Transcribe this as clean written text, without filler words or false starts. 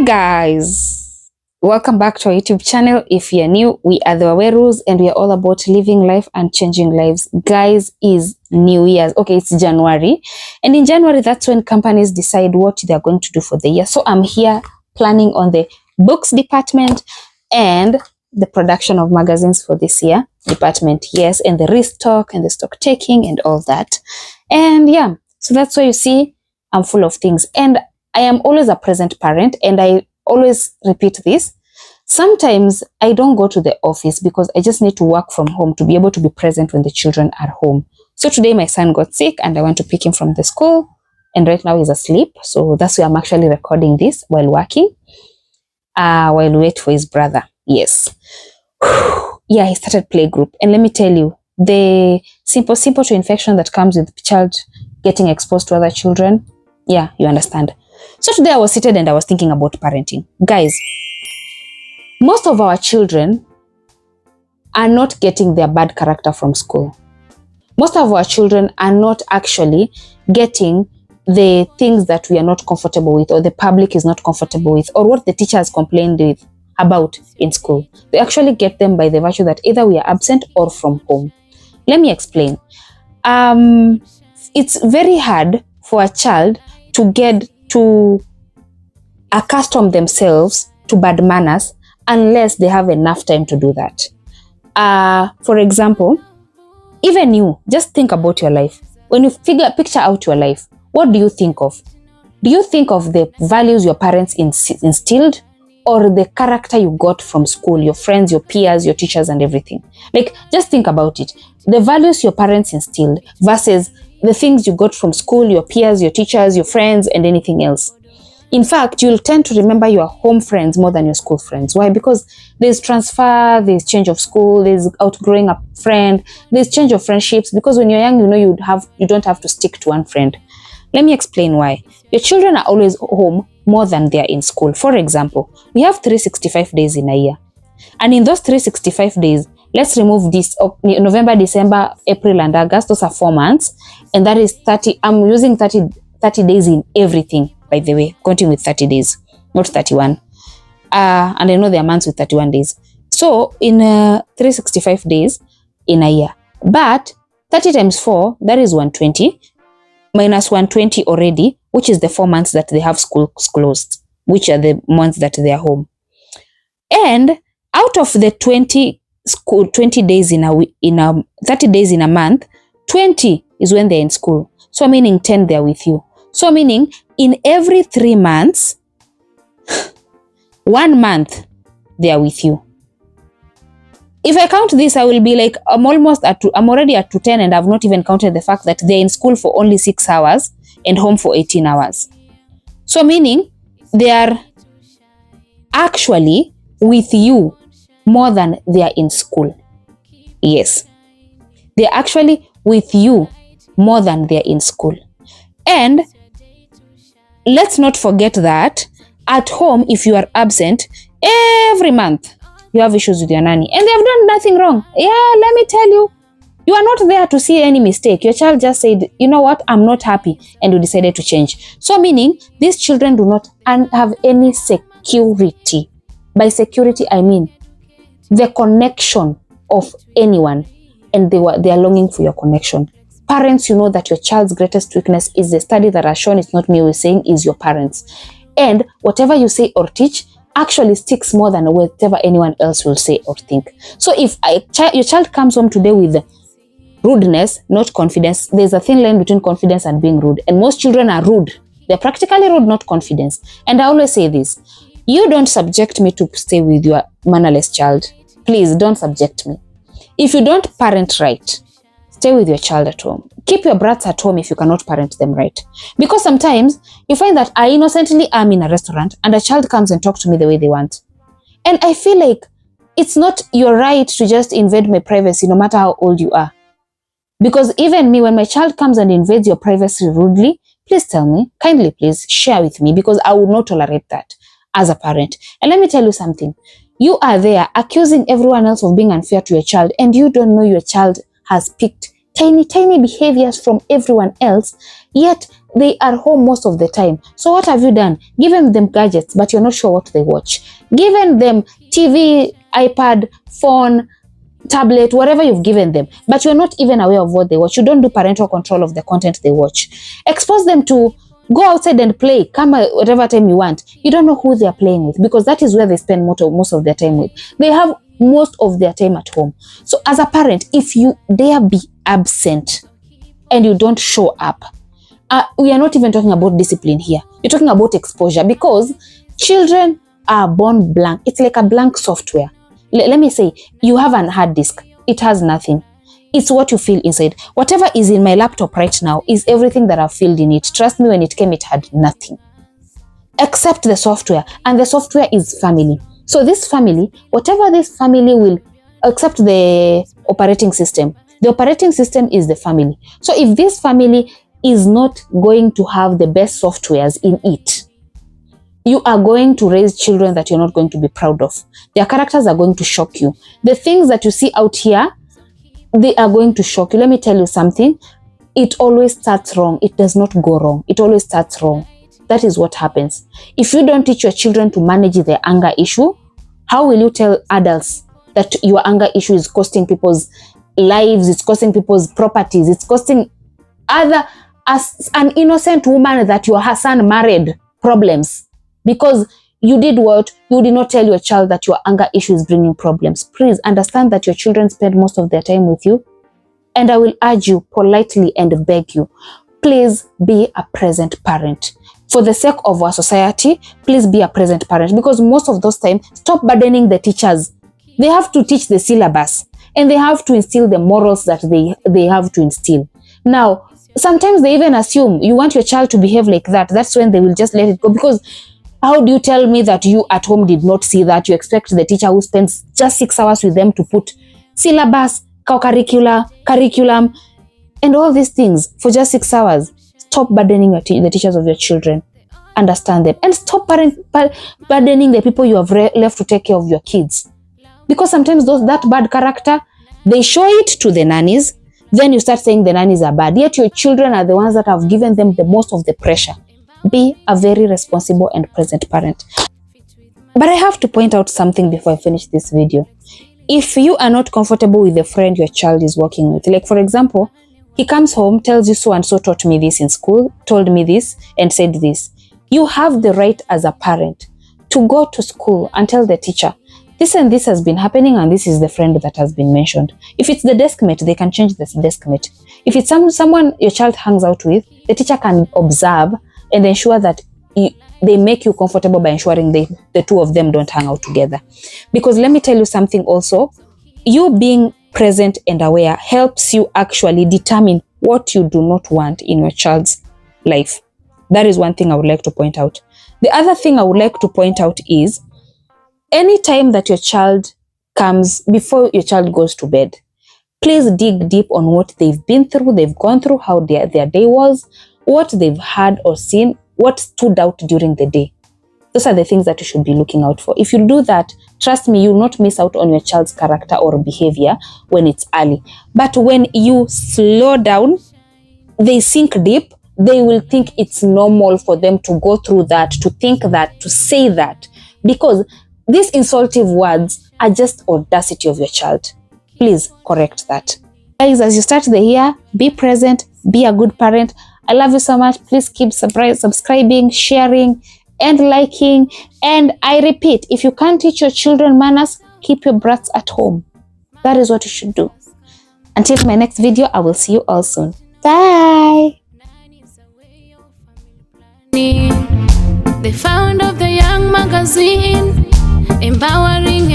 Guys, welcome back to our YouTube channel. If you're new, we are the Wawerus and we are all about living life and changing lives. Guys, is New Year's. Okay, it's January, and in January that's when companies decide what they're going to do for the year. So I'm here planning on the books department and the production of magazines for this year department, yes, and the restock and the stock taking and all that. And yeah, so that's why you see I'm full of things, and I am always a present parent, and I always repeat this. Sometimes I don't go to the office because I just need to work from home to be able to be present when the children are home. So today my son got sick and I went to pick him from the school, and right now he's asleep. So that's why I'm actually recording this while working, while we wait for his brother. Yes. Yeah, he started playgroup, and let me tell you, the simple to infection that comes with child getting exposed to other children. Yeah, you understand. So today I was seated and I was thinking about parenting. Guys, most of our children are not getting their bad character from school. Most of our children are not actually getting the things that we are not comfortable with, or the public is not comfortable with, or what the teacher has complained with about in school. They actually get them by the virtue that either we are absent or from home. Let me explain. It's very hard for a child to get to accustom themselves to bad manners unless they have enough time to do that. For example, even you, just think about your life. When you picture out your life, what do you think of? Do you think of the values your parents instilled, or the character you got from school, your friends, your peers, your teachers, and everything? Like, just think about it. The values your parents instilled versus the things you got from school, your peers, your teachers, your friends, and anything else. In fact, you'll tend to remember your home friends more than your school friends. Why? Because there's transfer, there's change of school, there's outgrowing a friend, there's change of friendships. Because when you're young, you know you don't have to stick to one friend. Let me explain why. Your children are always home more than they're in school. For example, we have 365 days in a year. And in those 365 days, let's remove this November, December, April, and August. Those are 4 months. And that is 30. I'm using 30 days in everything, by the way, counting with 30 days, not 31. And I know there are months with 31 days. So in 365 days in a year. But 30 times 4, that is 120. Minus 120 already, which is the 4 months that they have schools closed, which are the months that they are home. And out of the 20 days in a 30 days in a month, 20 is when they're in school. So meaning 10 they're with you. So meaning in every 3 months, 1 month they are with you. If I count this, I will be like, I'm already at 10, and I've not even counted the fact that they're in school for only 6 hours and home for 18 hours. So meaning they are actually with you more than they are in school. Yes. They're actually with you more than they're in school. And let's not forget that at home, if you are absent every month, you have issues with your nanny, and they have done nothing wrong. Yeah, let me tell you, you are not there to see any mistake. Your child just said, you know what, I'm not happy, and you decided to change. So meaning these children do not have any security. By security, I mean the connection of anyone, and they are longing for your connection. Parents, you know that your child's greatest weakness is the study that has shown, it's not me who's saying, is your parents. And whatever you say or teach actually sticks more than whatever anyone else will say or think. So if your child comes home today with rudeness, not confidence, there's a thin line between confidence and being rude. And most children are rude. They're practically rude, not confidence. And I always say this, you don't subject me to stay with your mannerless child. Please don't subject me. If you don't parent right, stay with your child at home. Keep your brats at home if you cannot parent them right. Because sometimes you find that I innocently am in a restaurant and a child comes and talks to me the way they want. And I feel like it's not your right to just invade my privacy no matter how old you are. Because even me, when my child comes and invades your privacy rudely, please tell me, kindly please share with me, because I would not tolerate that as a parent. And let me tell you something. You are there accusing everyone else of being unfair to your child, and you don't know your child has picked tiny behaviors from everyone else, yet they are home most of the time. So what have you done? Given them gadgets, but you're not sure what they watch. Given them TV, iPad, phone, tablet, whatever you've given them, but you're not even aware of what they watch. You don't do parental control of the content they watch. Expose them to go outside and play, come whatever time you want. You don't know who they are playing with, because that is where they spend most of their time with. They have most of their time at home. So as a parent, if you dare be absent and you don't show up, we are not even talking about discipline here. You're talking about exposure, because children are born blank. It's like a blank software. Let me say, you have an hard disk. It has nothing. It's what you feel inside. Whatever is in my laptop right now is everything that I've filled in it. Trust me, when it came, it had nothing except the software. And the software is family. So this family, whatever this family will, except the operating system. The operating system is the family. So if this family is not going to have the best softwares in it, you are going to raise children that you're not going to be proud of. Their characters are going to shock you. The things that you see out here, they are going to shock you. Let me tell you something. It always starts wrong. It does not go wrong. It always starts wrong. That is what happens. If you don't teach your children to manage their anger issue, how will you tell adults that your anger issue is costing people's lives, it's costing people's properties, it's costing as an innocent woman that your son married problems? Because you did what? You did not tell your child that your anger issue is bringing problems. Please understand that your children spend most of their time with you. And I will urge you politely and beg you, please be a present parent. For the sake of our society, please be a present parent. Because most of those times, stop burdening the teachers. They have to teach the syllabus. And they have to instill the morals that they have to instill. Now, sometimes they even assume you want your child to behave like that. That's when they will just let it go. Because how do you tell me that you at home did not see that? You expect the teacher who spends just 6 hours with them to put syllabus, curriculum, and all these things for just 6 hours. Stop burdening the teachers of your children. Understand them. And stop burdening the people you have left to take care of your kids. Because sometimes that bad character, they show it to the nannies. Then you start saying the nannies are bad. Yet your children are the ones that have given them the most of the pressure. Be a very responsible and present parent. But I have to point out something before I finish this video. If you are not comfortable with the friend your child is working with, like for example, he comes home, tells you so and so taught me this in school, told me this and said this. You have the right as a parent to go to school and tell the teacher, this and this has been happening and this is the friend that has been mentioned. If it's the desk mate, they can change the desk mate. If it's someone your child hangs out with, the teacher can observe and ensure that they make you comfortable by ensuring the two of them don't hang out together. Because let me tell you something also, you being present and aware helps you actually determine what you do not want in your child's life. That is one thing I would like to point out. The other thing I would like to point out is, anytime that your child comes, before your child goes to bed, please dig deep on what they've been through, they've gone through, how their day was, what they've heard or seen, what stood out during the day. Those are the things that you should be looking out for. If you do that, trust me, you will not miss out on your child's character or behavior when it's early. But when you slow down, they sink deep, they will think it's normal for them to go through that, to think that, to say that. Because these insultive words are just audacity of your child. Please correct that. Guys, as you start the year, be present, be a good parent. I love you so much. Please keep subscribing, sharing, and liking. And I repeat, if you can't teach your children manners, keep your brats at home. That is what you should do. Until my next video, I will see you all soon. Bye. The founder of the Young Magazine, empowering